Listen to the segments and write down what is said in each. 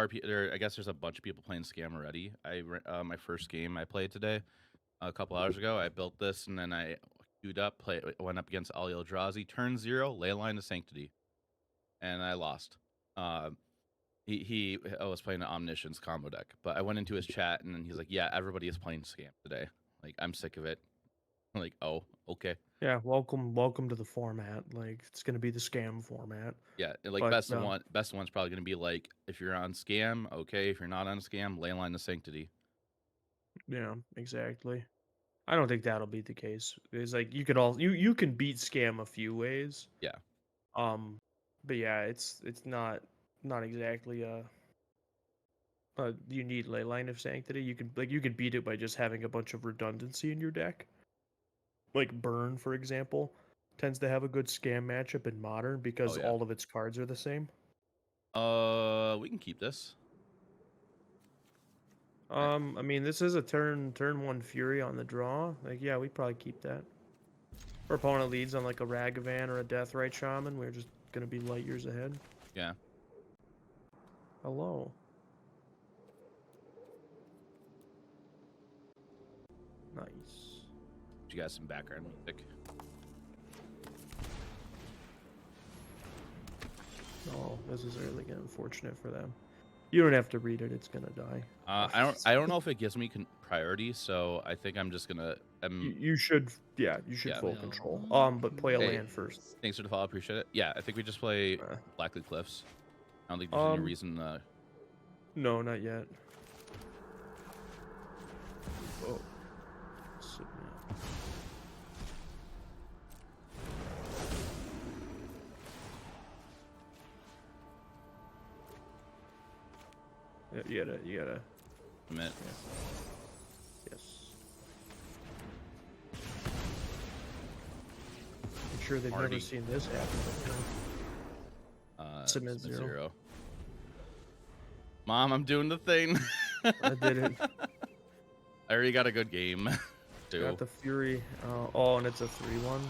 I guess there's a bunch of people playing Scam already. My first game I played today, a couple hours ago, I built this and then I queued up, went up against Ali Eldrazi, turn 0, Leyline of Sanctity, and I lost. I was playing an Omniscience combo deck, but I went into his chat and then he's like, "Yeah, everybody is playing Scam today. Like, I'm sick of it." I'm like, "Oh, okay." Yeah, welcome to the format. Like it's gonna be the scam format. Yeah, like But best one's probably gonna be like, if you're on Scam, okay. If you're not on Scam, Leyline of Sanctity. yeah, exactly. I don't think that'll be the case. It's like you can beat scam a few ways. Yeah. Um, but yeah, it's not exactly you need ley line of sanctity. You can beat it by just having a bunch of redundancy in your deck. Like burn, for example, tends to have a good scam matchup in modern Oh because yeah. all of its cards are the same. We can keep this. I mean, this is a turn one fury on the draw. Like, yeah, we'd probably keep that. Our opponent leads on like a Ragavan or a Deathrite Shaman. We're just gonna be light years ahead. Yeah. Hello. Nice. You got some background music. Oh, this is really unfortunate for them. You don't have to read it; it's gonna die. I don't know if it gives me priority, so I think I'm just gonna. You should, yeah, you should Yeah. full control. But play a Hey, land first. thanks for the follow. Appreciate it. Yeah, I think we just play Uh, Blackley Cliffs. I don't think there's any reason. No, not yet. Oh, submit. Yeah, you gotta. Admit. Yeah. Yes. I'm sure they've never seen this happen before. Submit 0. Mom, I'm doing the thing. I did it. I already got a good game. Too. Got the Fury. Oh, and it's a 3-1.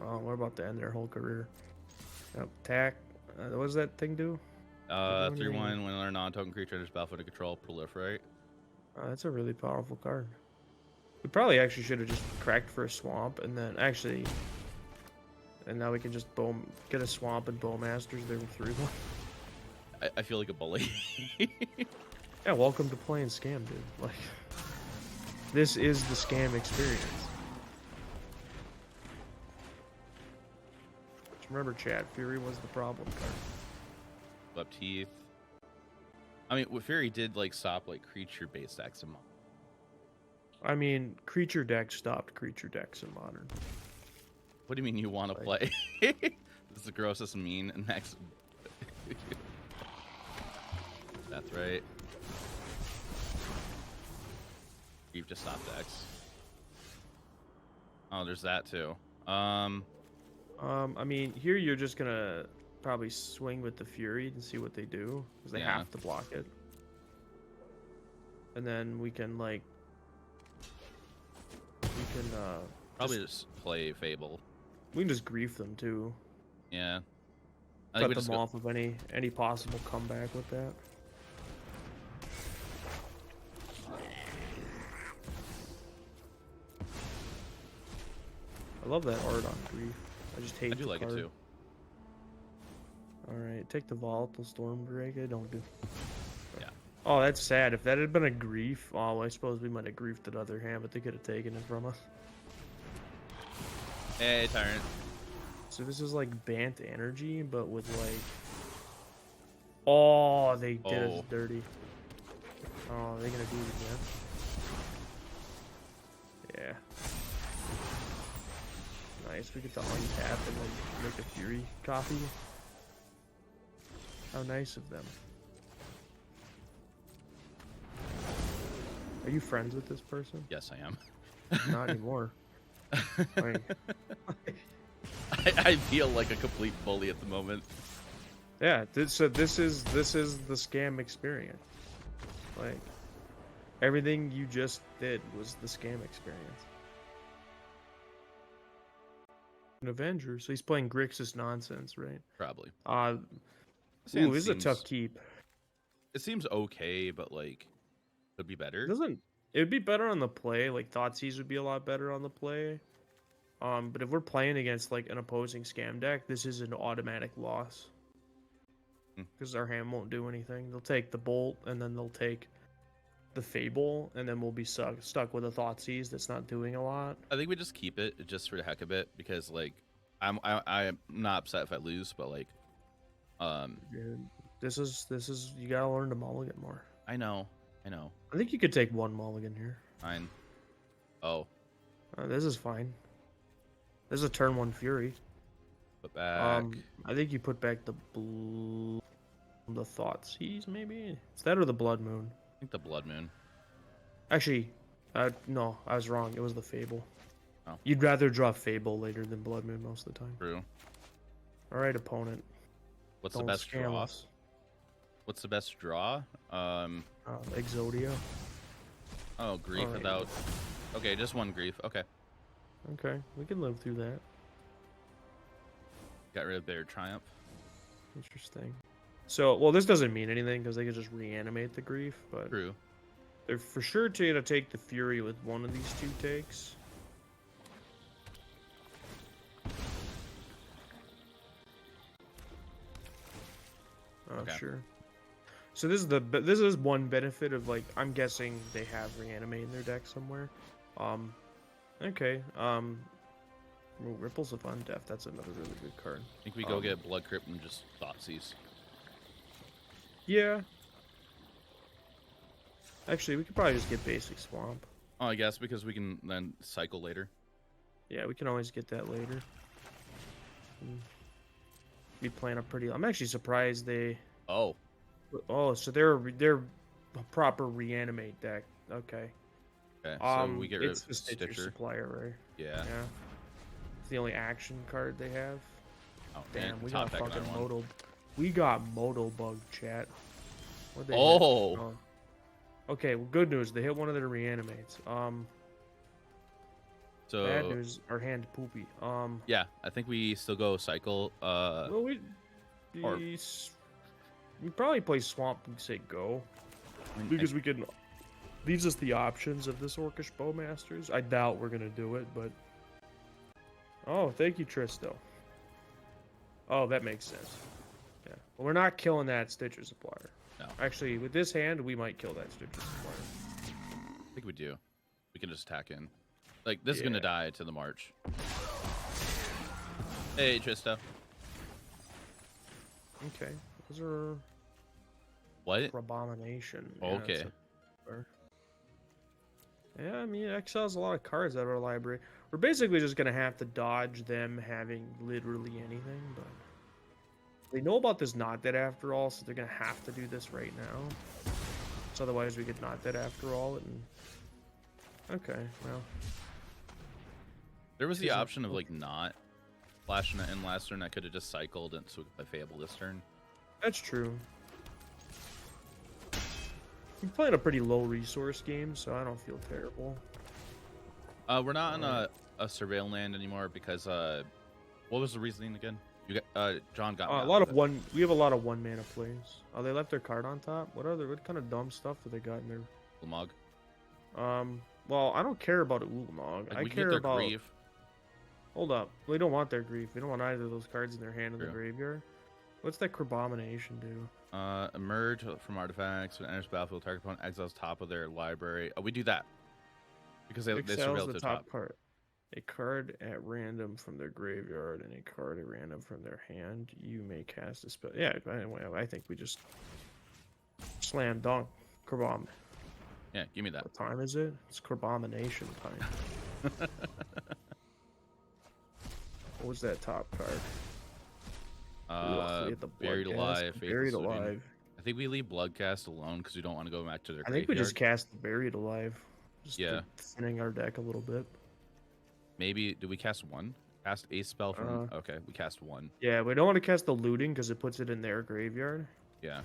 Oh, we're about to end their whole career. Yep, attack. What does that thing do? 3-1. When another non-token creature enters battlefield to control, proliferate. That's a really powerful card. We probably actually should have just cracked for a swamp, and then actually, and now we can just get a swamp and Bowmasters there with 3-1. I feel like a bully. Yeah, welcome to playing Scam, dude. Like, this is the Scam experience. Just remember, Chad, Fury was the problem card. Up teeth. I mean, Fury did like stop like creature based decks in modern. I mean, creature decks stopped creature decks in modern. What do you mean you want to play? This is the grossest mean next. That's right. You've just stopped decks. Oh, there's that too. I mean, here you're just gonna probably swing with the Fury and see what they do, because they have to block it. And then we can probably just play Fable. We can just grief them too. Yeah. Cut them off of any possible comeback with that. I love that art on grief. I just hate. I do like it too. All right, take the volatile Stormbreak. I don't do. Yeah. Oh, that's sad. If that had been a grief, oh, I suppose we might have griefed another hand, but they could have taken it from us. Hey, Tyrant. So this is like Bant Energy, but with like... Oh, they did us dirty. Oh, they're gonna do it again. Yeah. Nice, we get to untap and like make a Fury copy. How nice of them. Are you friends with this person? Yes, I am. Not anymore. I feel like a complete bully at the moment. Yeah, this is the Scam experience. Like, everything you just did was the Scam experience. An Avenger, so he's playing Grixis nonsense, right? Probably. Ooh, this is a tough keep. It seems okay, but like could be better. Doesn't it would be better on the play? Like Thoughtseize would be a lot better on the play. But if we're playing against like an opposing scam deck, this is an automatic loss Hmm. because our hand won't do anything. They'll take the bolt and then they'll take the Fable, and then we'll be stuck with a Thoughtseize that's not doing a lot. I think we just keep it just for the heck of it because like I'm not upset if I lose, but like Dude, this is you gotta learn to mulligan more. I know. I think you could take one mulligan here. Fine. Oh, This is fine. This is a turn 1 Fury. put back. I think you put back the Thoughtseize maybe. It's that or the Blood Moon. I think the Blood Moon. Actually, no, I was wrong. It was the Fable. Oh. You'd rather draw Fable later than Blood Moon most of the time. True. All right, opponent. What's Don't the best scam draw? us. What's the best draw? Exodia. Oh, grief Alright. without. Okay, just one grief. Okay, Okay, we can live through that. got rid of their triumph. Interesting. So, well, this doesn't mean anything because they can just reanimate the grief, but True. they're for sure to take the Fury with one of these 2 takes. Oh, Okay. sure. So this is one benefit of like I'm guessing they have reanimate in their deck somewhere. Okay. Ooh, Ripples of Undeath. That's another really good card. I think we go get Blood Crypt and just Thoughtseize. Yeah. Actually, we could probably just get basic Swamp. Oh, I guess because we can then cycle later. Yeah, we can always get that later. Be playing a pretty. I'm actually surprised they. Oh, Oh, so they're a proper reanimate deck. Okay. okay. So we get rid It's of the Stitcher Stitcher. Supplier, right? Yeah. Yeah. It's the only action card they have. Oh, Damn, and we top got deck fucking another one. Moto. We got Moto Bug, chat. What'd they hit? Oh. Okay, well, good news. They hit one of their reanimates. So Bad news. Our hand poopy. yeah, I think we still go cycle. Well, or- we probably play Swamp and say go because we can. Leaves us the options of this Orcish Bowmasters. I doubt we're gonna do it, but. Oh, thank you, Tristo. Oh, that makes sense. Yeah, well, we're not killing that Stitcher Supplier. No. Actually, with this hand, we might kill that Stitcher Supplier. I think we do. We can just attack in. Like this is gonna die to the march. Hey, Trista. Okay, those are What? Abomination. Okay. Yeah, I mean, it exiles a lot of cards out of our library. We're basically just gonna have to dodge them having literally anything, but they know about this not dead after all, so they're gonna have to do this right now. So otherwise we get not dead after all, and okay, well. There was the Isn't- option of like not flashing it in last turn. I could have just cycled and so we could play Fable this turn. That's true. We're playing a pretty low resource game, so I don't feel terrible. We're not on a surveil land anymore because what was the reasoning again? You got John got me A out lot of of it. one. We have a lot of 1-mana plays. Oh, they left their card on top. What kind of dumb stuff do they got in there? Ulamog. Well, I don't care about Ulamog. Like, I we care get their about. grief. Hold up. We don't want their grief. We don't want either of those cards in their hand in the True. graveyard. What's that Crabomination do? Emerge from artifacts when it enters battlefield. Target opponent exiles top of their library. Oh, we do that because they Exiles surveil the to the top top. card. A card at random from their graveyard and a card at random from their hand. You may cast a spell. Yeah. Anyway, I think we just slam dunk Crabom. Yeah, give me that. What time is it? It's Crabomination time. What was that top card? Ugh, we had the Buried Bloodcast. alive. Faithless Buried Looting. alive. I think we leave Bloodcast alone because we don't want to go back to their I graveyard. think we just cast the Buried Alive. Just Yeah. thinning our deck a little bit. Maybe do we cast one? Cast a spell from. Okay, we cast one. Yeah, we don't want to cast the Looting because it puts it in their graveyard. Yeah.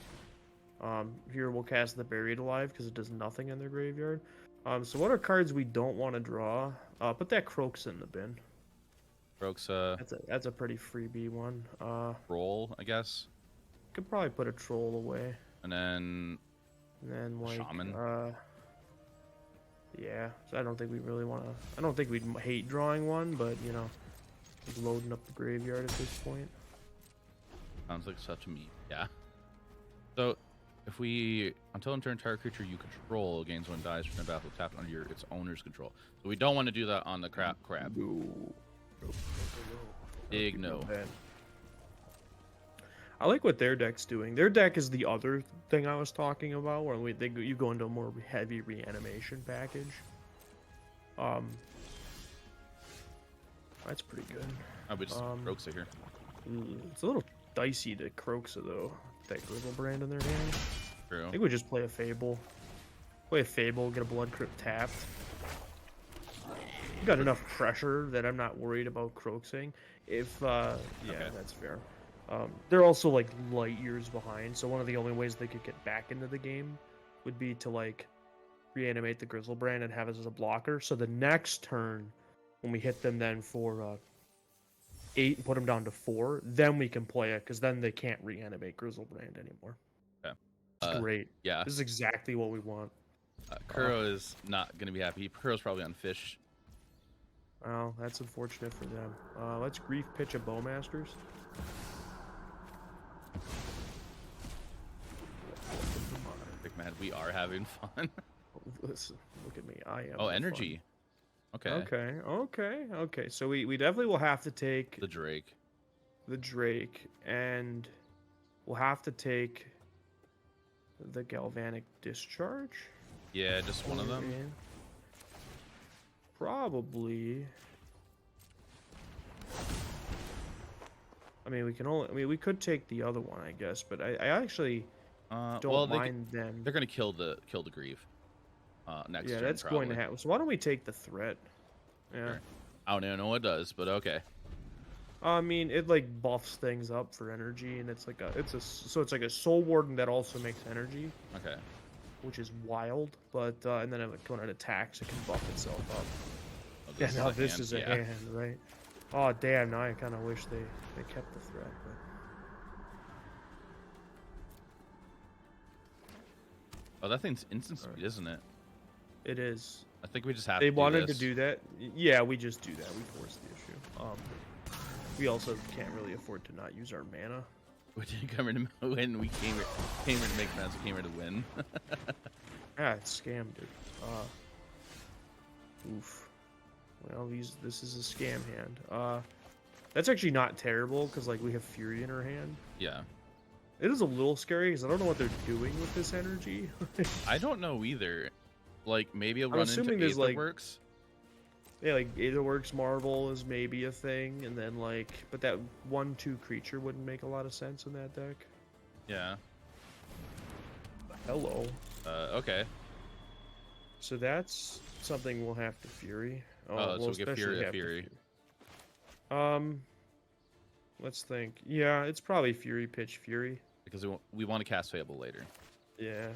Here we'll cast the Buried Alive because it does nothing in their graveyard. So what are cards we don't want to draw? Put that Croaks in the bin. Brooks, That's a pretty freebie one. roll, I guess. Could probably put a Troll away. And then like, Shaman. yeah. So I don't think we really want to. I don't think we'd hate drawing one, but you know, just loading up the graveyard at this point. Sounds like such a meme. Yeah. So, if we until an entire creature you control gains one dies from the battle tapped under its owner's control. So we don't want to do that on the crab. No. Big no. Bad. I like what their deck's doing. Their deck is the other thing I was talking about, where you go into a more heavy reanimation package. That's pretty good. I would just Kroxa here. It's a little dicey to Kroxa though. That Grizzlebrand in their hand. True. I think we just play a Fable. Play a Fable, get a Blood Crypt tapped. You got enough pressure that I'm not worried about Kroxing. If yeah, Okay. that's fair. They're also like light years behind, so one of the only ways they could get back into the game would be to like reanimate the Grizzlebrand and have it as a blocker. So the next turn, when we hit them then for 8 and put them down to 4, then we can play it because then they can't reanimate Grizzlebrand anymore. Okay. It's great. Yeah. This is exactly what we want. Kuro is not going to be happy. Kuro's probably on fish. Well, that's unfortunate for them. Let's grief pitch a Bowmasters. Big man, we are having fun. Listen, look at me. I am. Oh, energy. Fun. Okay. Okay. So we definitely will have to take The Drake. And we'll have to take the Galvanic Discharge. Yeah, just one of them. Probably. I mean, we could take the other one, I guess, but I actually don't mind them. They're gonna kill the grief. Next Yeah, turn, that's probably. going to happen. So why don't we take the threat? Yeah. Sure. I don't even know what it does, but okay. I mean, it like buffs things up for energy, and it's like it's like a Soul Warden that also makes energy. Okay. Which is wild, but and then when it attacks, it can buff itself up. Oh, Yeah, now this hand. is a Yeah. hand, right? Oh damn! Now I kind of wish they kept the threat. But... Oh, that thing's instant speed, isn't it? It is. I think we just have. They to do wanted this. to do that. Yeah, we just do that. We force the issue. We also can't really afford to not use our mana. We didn't come here to win. We came here to make friends. We came here to win. Ah, it's scam, dude. Oof. Well, this is a scam hand. That's actually not terrible because like we have Fury in our hand. Yeah. It is a little scary because I don't know what they're doing with this energy. I don't know either. Like maybe I'll run into there's, like, Aetherworks. Yeah, like Aetherworks Marvel is maybe a thing, and then like, but that 1/2 creature wouldn't make a lot of sense in that deck. Yeah. Hello. Okay. So that's something we'll have to Fury. So we'll get Fury have to Fury. Let's think. Yeah, it's probably Fury pitch Fury. Because we want to cast Fable later. Yeah.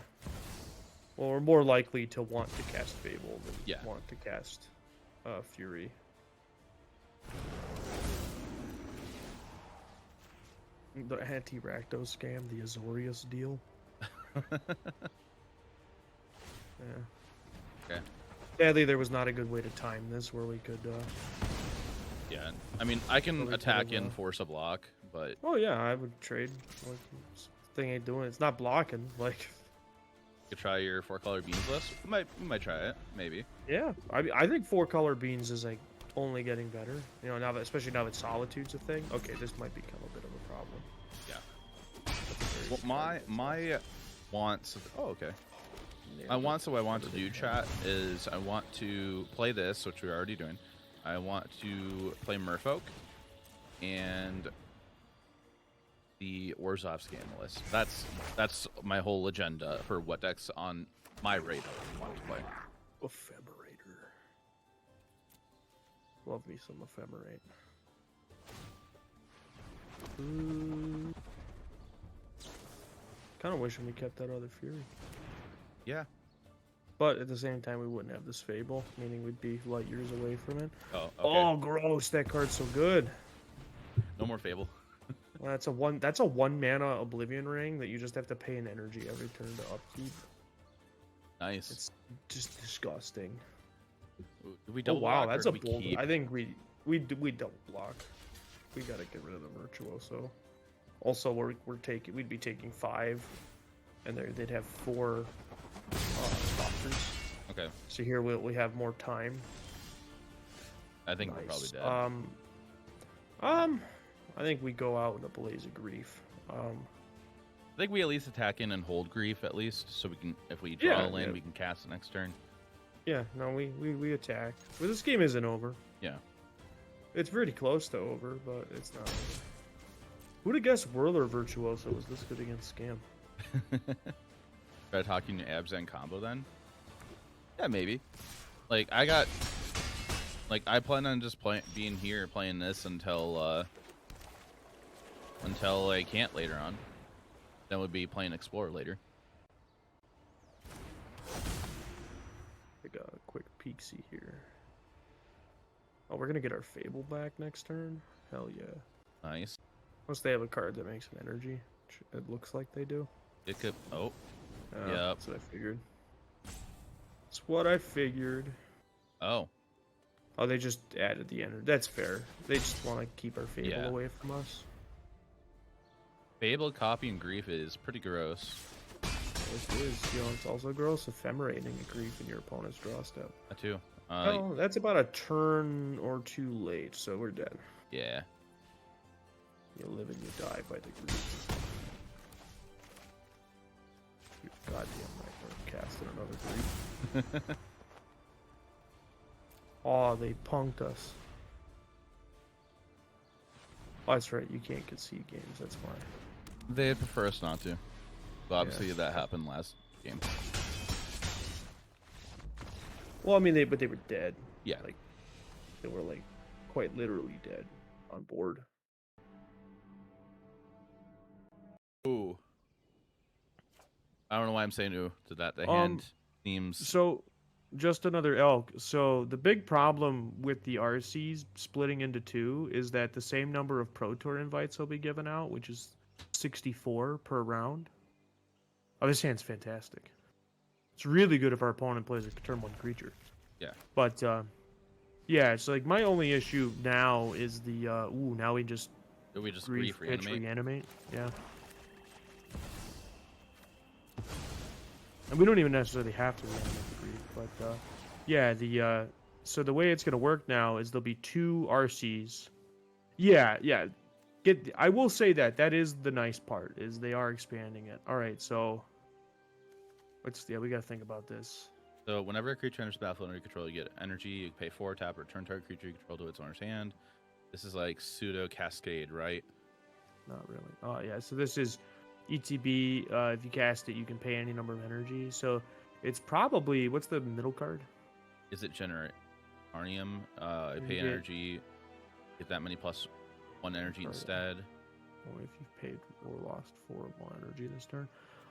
Well, we're more likely to want to cast Fable than want to cast Fury. The anti-Rakdos scam, the Azorius deal. Yeah. Okay. Sadly, there was not a good way to time this where we could. Yeah, I mean, I can Really attack could've, and force a block, but Oh yeah, I would trade. Like, this thing ain't doing. It's not blocking. Like. you could try your 4-color beans list. We might try it, maybe. Yeah, I think 4-color beans is like only getting better. You know, now that especially now that Solitude's a thing. Okay, this might become a bit of a problem. Yeah. Well, my wants. Oh, okay. I want to do, chat, is I want to play this, which we're already doing. I want to play Merfolk and the Orzhov scam list. That's my whole agenda for what decks on my radar I want to play. Ephemerator. Love me some Ephemerate. Kind of wishing we kept that other Fury. Yeah. But at the same time, we wouldn't have this Fable, meaning we'd be light years away from it. Oh, okay. Oh, gross. That card's so good. No more Fable. Well, that's a one mana Oblivion Ring that you just have to pay an energy every turn to upkeep. Nice. It's just disgusting. Do we Oh double wow, block or that's do a we bold. keep? I think we double block. We gotta get rid of the Virtuoso. Also, we'd be taking 5, and they'd have 4 doctors. Okay. So here we have more time. I think we're probably Nice. dead. I think we go out in a blaze of grief. I think we at least attack in and hold grief at least, so we can, if we draw a land, we can cast the next turn. Yeah, no, we attack. But this game isn't over. Yeah. It's pretty close to over, but it's not over. Who'd have guessed Whirler Virtuoso was this good against Scam? Try talking to Abzan combo then? Yeah, maybe. Like, I plan on just being here playing this until I can't later on. Then we'd be playing Explorer later. Take a quick peek-see here. Oh, we're gonna get our Fable back next turn? Hell yeah. Nice. Unless they have a card that makes an energy. Which it looks like they do. It could... Oh. Yep. Yep. That's what I figured. That's what I figured. Oh. Oh, they just added the energy. That's fair. They just want to keep our Fable away from us. Fable copying Grief is pretty gross. It is. You know, it's also gross ephemerating a Grief in your opponent's draw step. That too. Oh, that's about a turn or 2 late, so we're dead. Yeah. You live and you die by the Grief. Goddamn right, we're casting another Grief. Oh, they punked us. Oh, that's right, you can't concede games, that's why. They prefer us not to. But obviously that happened last game. Well, I mean, but they were dead. Yeah. Like, they were, like, quite literally dead on board. Ooh. I don't know why I'm saying ooh to that. The hand seems... So, just another elk. So, the big problem with the RCs splitting into 2 is that the same number of Pro Tour invites will be given out, which is 64 per round. Oh, this hand's fantastic. It's really good if our opponent plays a turn 1 creature. Yeah. But, yeah, it's like my only issue now is the, now we just... Do we just grief reanimate? Yeah. And we don't even necessarily have to reanimate the grief, but, yeah, so the way it's going to work now is there'll be 2 RCs. Yeah. I will say that is the nice part, is they are expanding it. All right, so we got to think about this. So whenever a creature enters the battlefield under your control, you get energy. You pay 4, tap, return target creature you control to its owner's hand. This is like pseudo cascade, right? Not really. Oh yeah. So this is ETB. If you cast it, you can pay any number of energy. So it's probably, what's the middle card? Is it generate Arnium? I pay energy. Get that many plus 1 energy instead. Only if you've paid or lost 4 or more energy this turn.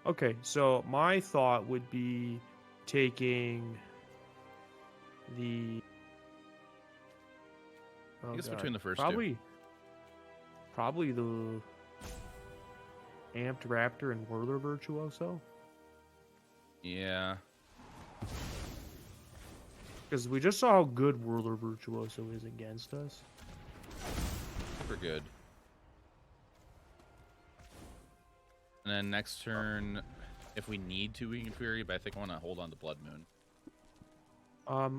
Okay, so my thought would be taking the... I guess between the first two. Probably the Amped Raptor and Whirler Virtuoso. Yeah. Because we just saw how good Whirler Virtuoso is against us. Super good. And then next turn, if we need to, we can Fury, but I think I want to hold on to Blood Moon.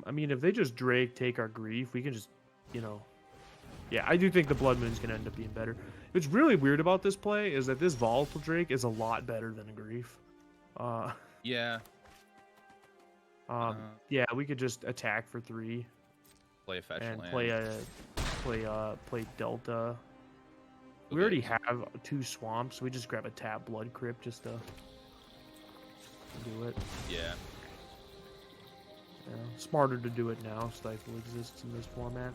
I mean, if they just Drake, take our Grief, we can just, Yeah, I do think the Blood Moon's going to end up being better. What's really weird about this play is that this Volatile Drake is a lot better than a Grief. Yeah. Yeah, we could just attack for 3. Play a fetch and land. play Delta. We already have 2 swamps. We just grab a tap Blood Crypt just to do it. Yeah. Smarter to do it now. Stifle exists in this format.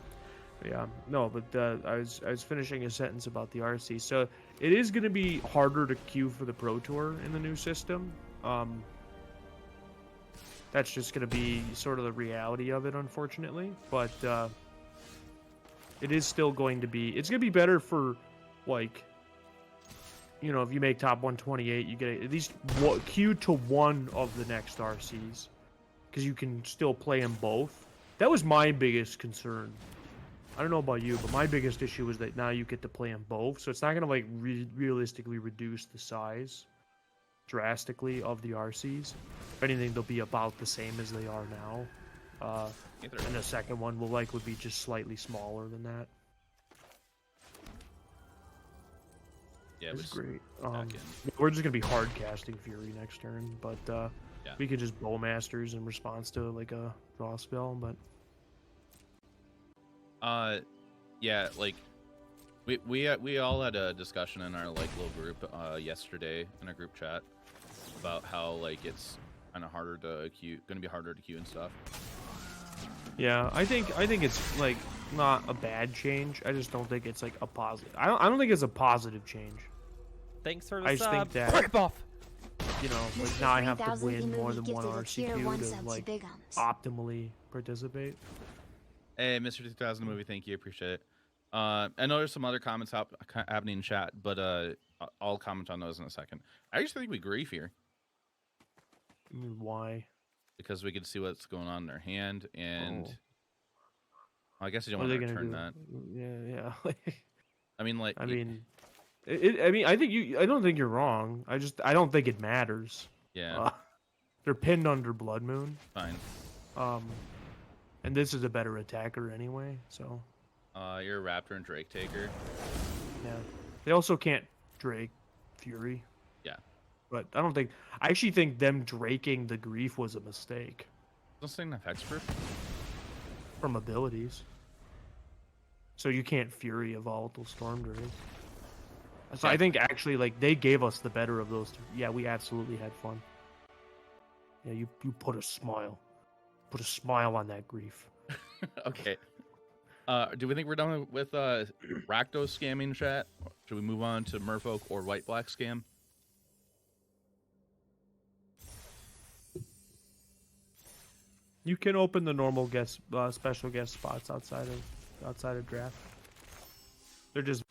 Yeah, no, but I was finishing a sentence about the RC. So it is going to be harder to queue for the Pro Tour in the new system. That's just going to be sort of the reality of it, unfortunately. But it is still going to be... It's going to be better for, like, you know, if you make top 128, you get at least queue to one of the next RCs, because you can still play them both. That was my biggest concern. I don't know about you, but my biggest issue was that now you get to play them both, so it's not gonna like realistically reduce the size drastically of the RCs. If anything, they'll be about the same as they are now. And the second one will likely be just slightly smaller than that. Yeah, it's great. Yeah, we're just gonna be hard casting Fury next turn, but yeah. we could just Bowmasters in response to like a draw spell. But yeah, like we all had a discussion in our like little group yesterday in a group chat about how like it's kind of harder to queue, gonna be harder to queue and stuff. Yeah, I think it's like not a bad change. I just don't think it's like a positive. I don't think it's a positive change. Thanks for the I just think that Rip off. You know, like now I have to win more than one RCQ to like optimally participate. Hey, Mr. 2000 movie, thank you, appreciate it. I know there's some other comments happening in chat, but I'll comment on those in a second. I just think we grief here. Why? Because we can see what's going on in their hand, and well, I guess you don't what want to return that. Yeah. I mean, like, I mean, I don't think you're wrong. I don't think it matters. Yeah. They're pinned under Blood Moon. Fine. And this is a better attacker anyway, so. You're a Raptor and Drake taker. Yeah. They also can't Drake Fury. Yeah. But I actually think them draking the Grief was a mistake. Don't say enough expert. From abilities. So you can't Fury a Volatile Storm Drake. So I think actually, like, they gave us the better of those two. Yeah, we absolutely had fun. Yeah, you put a smile. Put a smile on that Grief. Okay. Do we think we're done with Rakdos scamming chat? Should we move on to Merfolk or White Black scam? You can open the normal special guest spots outside of draft. They're just